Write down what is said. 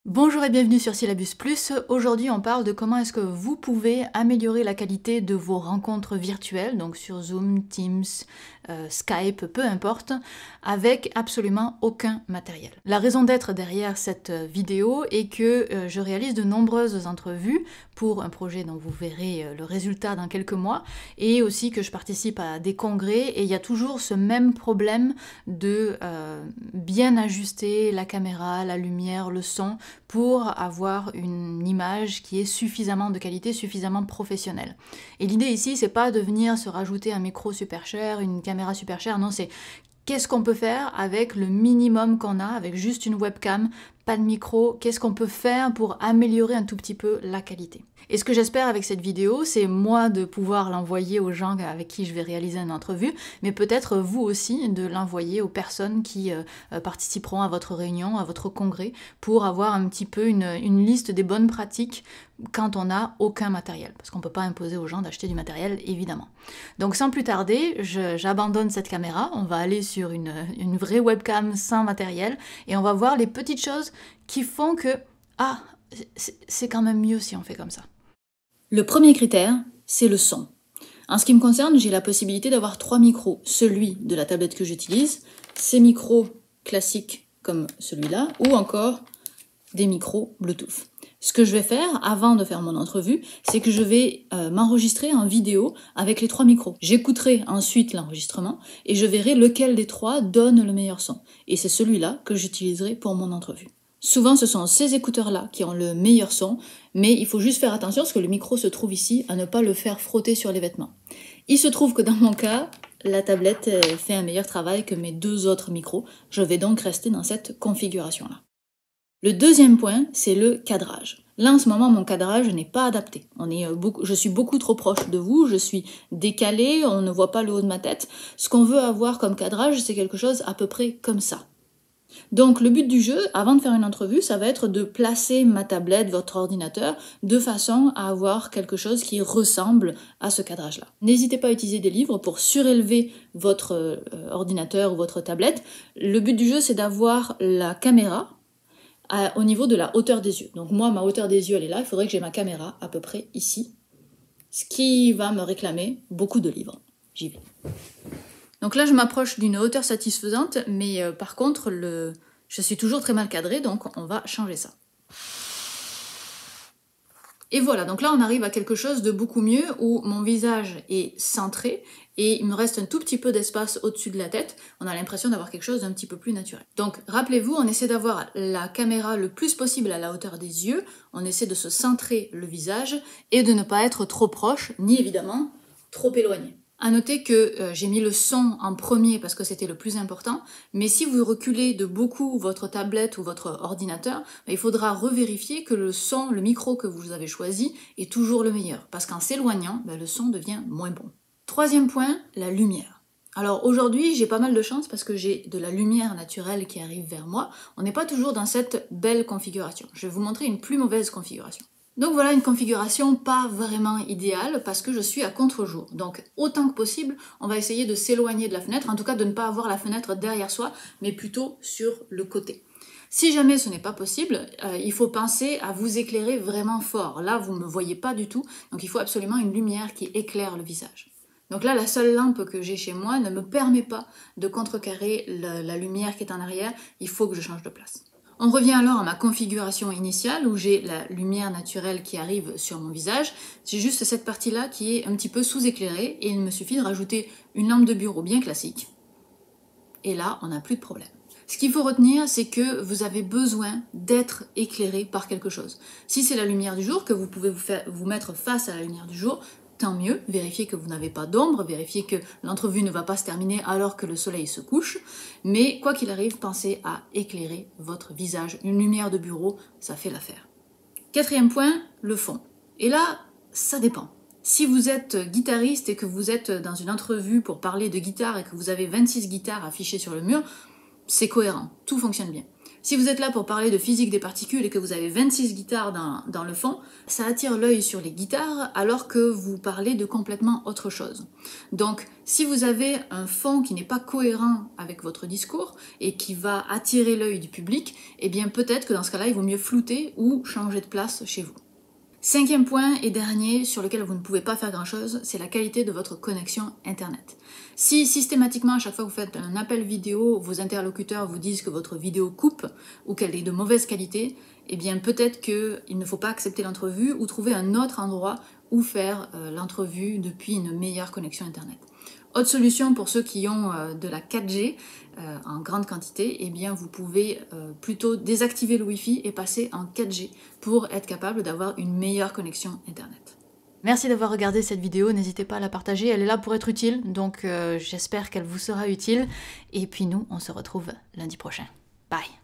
Bonjour et bienvenue sur Syllabus Plus. Aujourd'hui, on parle de comment est-ce que vous pouvez améliorer la qualité de vos rencontres virtuelles, donc sur Zoom, Teams, Skype, peu importe, avec absolument aucun matériel. La raison d'être derrière cette vidéo est que je réalise de nombreuses entrevues pour un projet dont vous verrez le résultat dans quelques mois, et aussi que je participe à des congrès, et il y a toujours ce même problème de bien ajuster la caméra, la lumière, le son, pour avoir une image qui est suffisamment de qualité, suffisamment professionnelle. Et l'idée ici, c'est pas de venir se rajouter un micro super cher, une caméra super chère, non, c'est qu'est-ce qu'on peut faire avec le minimum qu'on a, avec juste une webcam, pas de micro, qu'est-ce qu'on peut faire pour améliorer un tout petit peu la qualité. Et ce que j'espère avec cette vidéo, c'est moi de pouvoir l'envoyer aux gens avec qui je vais réaliser une entrevue, mais peut-être vous aussi de l'envoyer aux personnes qui participeront à votre réunion, à votre congrès, pour avoir un petit peu une liste des bonnes pratiques quand on n'a aucun matériel, parce qu'on ne peut pas imposer aux gens d'acheter du matériel, évidemment. Donc sans plus tarder, j'abandonne cette caméra, on va aller sur une vraie webcam sans matériel, et on va voir les petites choses qui font que, ah, c'est quand même mieux si on fait comme ça. Le premier critère, c'est le son. En ce qui me concerne, j'ai la possibilité d'avoir 3 micros. Celui de la tablette que j'utilise, ces micros classiques comme celui-là, ou encore des micros Bluetooth. Ce que je vais faire avant de faire mon entrevue, c'est que je vais m'enregistrer en vidéo avec les 3 micros. J'écouterai ensuite l'enregistrement et je verrai lequel des 3 donne le meilleur son. Et c'est celui-là que j'utiliserai pour mon entrevue. Souvent, ce sont ces écouteurs-là qui ont le meilleur son, mais il faut juste faire attention parce que le micro se trouve ici, à ne pas le faire frotter sur les vêtements. Il se trouve que dans mon cas, la tablette fait un meilleur travail que mes 2 autres micros. Je vais donc rester dans cette configuration-là. Le deuxième point, c'est le cadrage. Là, en ce moment, mon cadrage n'est pas adapté. Je suis beaucoup trop proche de vous, je suis décalée, on ne voit pas le haut de ma tête. Ce qu'on veut avoir comme cadrage, c'est quelque chose à peu près comme ça. Donc le but du jeu, avant de faire une entrevue, ça va être de placer ma tablette, votre ordinateur, de façon à avoir quelque chose qui ressemble à ce cadrage-là. N'hésitez pas à utiliser des livres pour surélever votre ordinateur ou votre tablette. Le but du jeu, c'est d'avoir la caméra au niveau de la hauteur des yeux. Donc moi, ma hauteur des yeux, elle est là, il faudrait que j'ai ma caméra à peu près ici, ce qui va me réclamer beaucoup de livres. J'y vais. Donc là, je m'approche d'une hauteur satisfaisante, mais par contre, je suis toujours très mal cadrée, donc on va changer ça. Et voilà, donc là on arrive à quelque chose de beaucoup mieux, où mon visage est centré, et il me reste un tout petit peu d'espace au-dessus de la tête. On a l'impression d'avoir quelque chose d'un petit peu plus naturel. Donc rappelez-vous, on essaie d'avoir la caméra le plus possible à la hauteur des yeux, on essaie de se centrer le visage, et de ne pas être trop proche, ni évidemment trop éloigné. À noter que j'ai mis le son en premier parce que c'était le plus important, mais si vous reculez de beaucoup votre tablette ou votre ordinateur, il faudra revérifier que le son, le micro que vous avez choisi est toujours le meilleur, parce qu'en s'éloignant, le son devient moins bon. Troisième point, la lumière. Alors aujourd'hui, j'ai pas mal de chance parce que j'ai de la lumière naturelle qui arrive vers moi. On n'est pas toujours dans cette belle configuration. Je vais vous montrer une plus mauvaise configuration. Donc voilà une configuration pas vraiment idéale parce que je suis à contre-jour. Donc autant que possible, on va essayer de s'éloigner de la fenêtre, en tout cas de ne pas avoir la fenêtre derrière soi, mais plutôt sur le côté. Si jamais ce n'est pas possible, il faut penser à vous éclairer vraiment fort. Là, vous ne me voyez pas du tout, donc il faut absolument une lumière qui éclaire le visage. Donc là, la seule lampe que j'ai chez moi ne me permet pas de contrecarrer la lumière qui est en arrière, il faut que je change de place. On revient alors à ma configuration initiale où j'ai la lumière naturelle qui arrive sur mon visage. J'ai juste cette partie-là qui est un petit peu sous-éclairée et il me suffit de rajouter une lampe de bureau bien classique. Et là, on n'a plus de problème. Ce qu'il faut retenir, c'est que vous avez besoin d'être éclairé par quelque chose. Si c'est la lumière du jour, que vous pouvez vous mettre face à la lumière du jour, tant mieux, vérifiez que vous n'avez pas d'ombre, vérifiez que l'entrevue ne va pas se terminer alors que le soleil se couche, mais quoi qu'il arrive, pensez à éclairer votre visage. Une lumière de bureau, ça fait l'affaire. Quatrième point, le fond. Et là, ça dépend. Si vous êtes guitariste et que vous êtes dans une entrevue pour parler de guitare et que vous avez 26 guitares affichées sur le mur, c'est cohérent, tout fonctionne bien. Si vous êtes là pour parler de physique des particules et que vous avez 26 guitares dans le fond, ça attire l'œil sur les guitares alors que vous parlez de complètement autre chose. Donc si vous avez un fond qui n'est pas cohérent avec votre discours et qui va attirer l'œil du public, eh bien peut-être que dans ce cas-là, il vaut mieux flouter ou changer de place chez vous. 5e point et dernier sur lequel vous ne pouvez pas faire grand-chose, c'est la qualité de votre connexion Internet. Si systématiquement, à chaque fois que vous faites un appel vidéo, vos interlocuteurs vous disent que votre vidéo coupe ou qu'elle est de mauvaise qualité, eh bien peut-être qu'il ne faut pas accepter l'entrevue ou trouver un autre endroit où faire l'entrevue depuis une meilleure connexion Internet. Autre solution pour ceux qui ont de la 4G en grande quantité, eh bien vous pouvez plutôt désactiver le Wi-Fi et passer en 4G pour être capable d'avoir une meilleure connexion Internet. Merci d'avoir regardé cette vidéo, n'hésitez pas à la partager, elle est là pour être utile, donc j'espère qu'elle vous sera utile. Et puis nous, on se retrouve lundi prochain. Bye!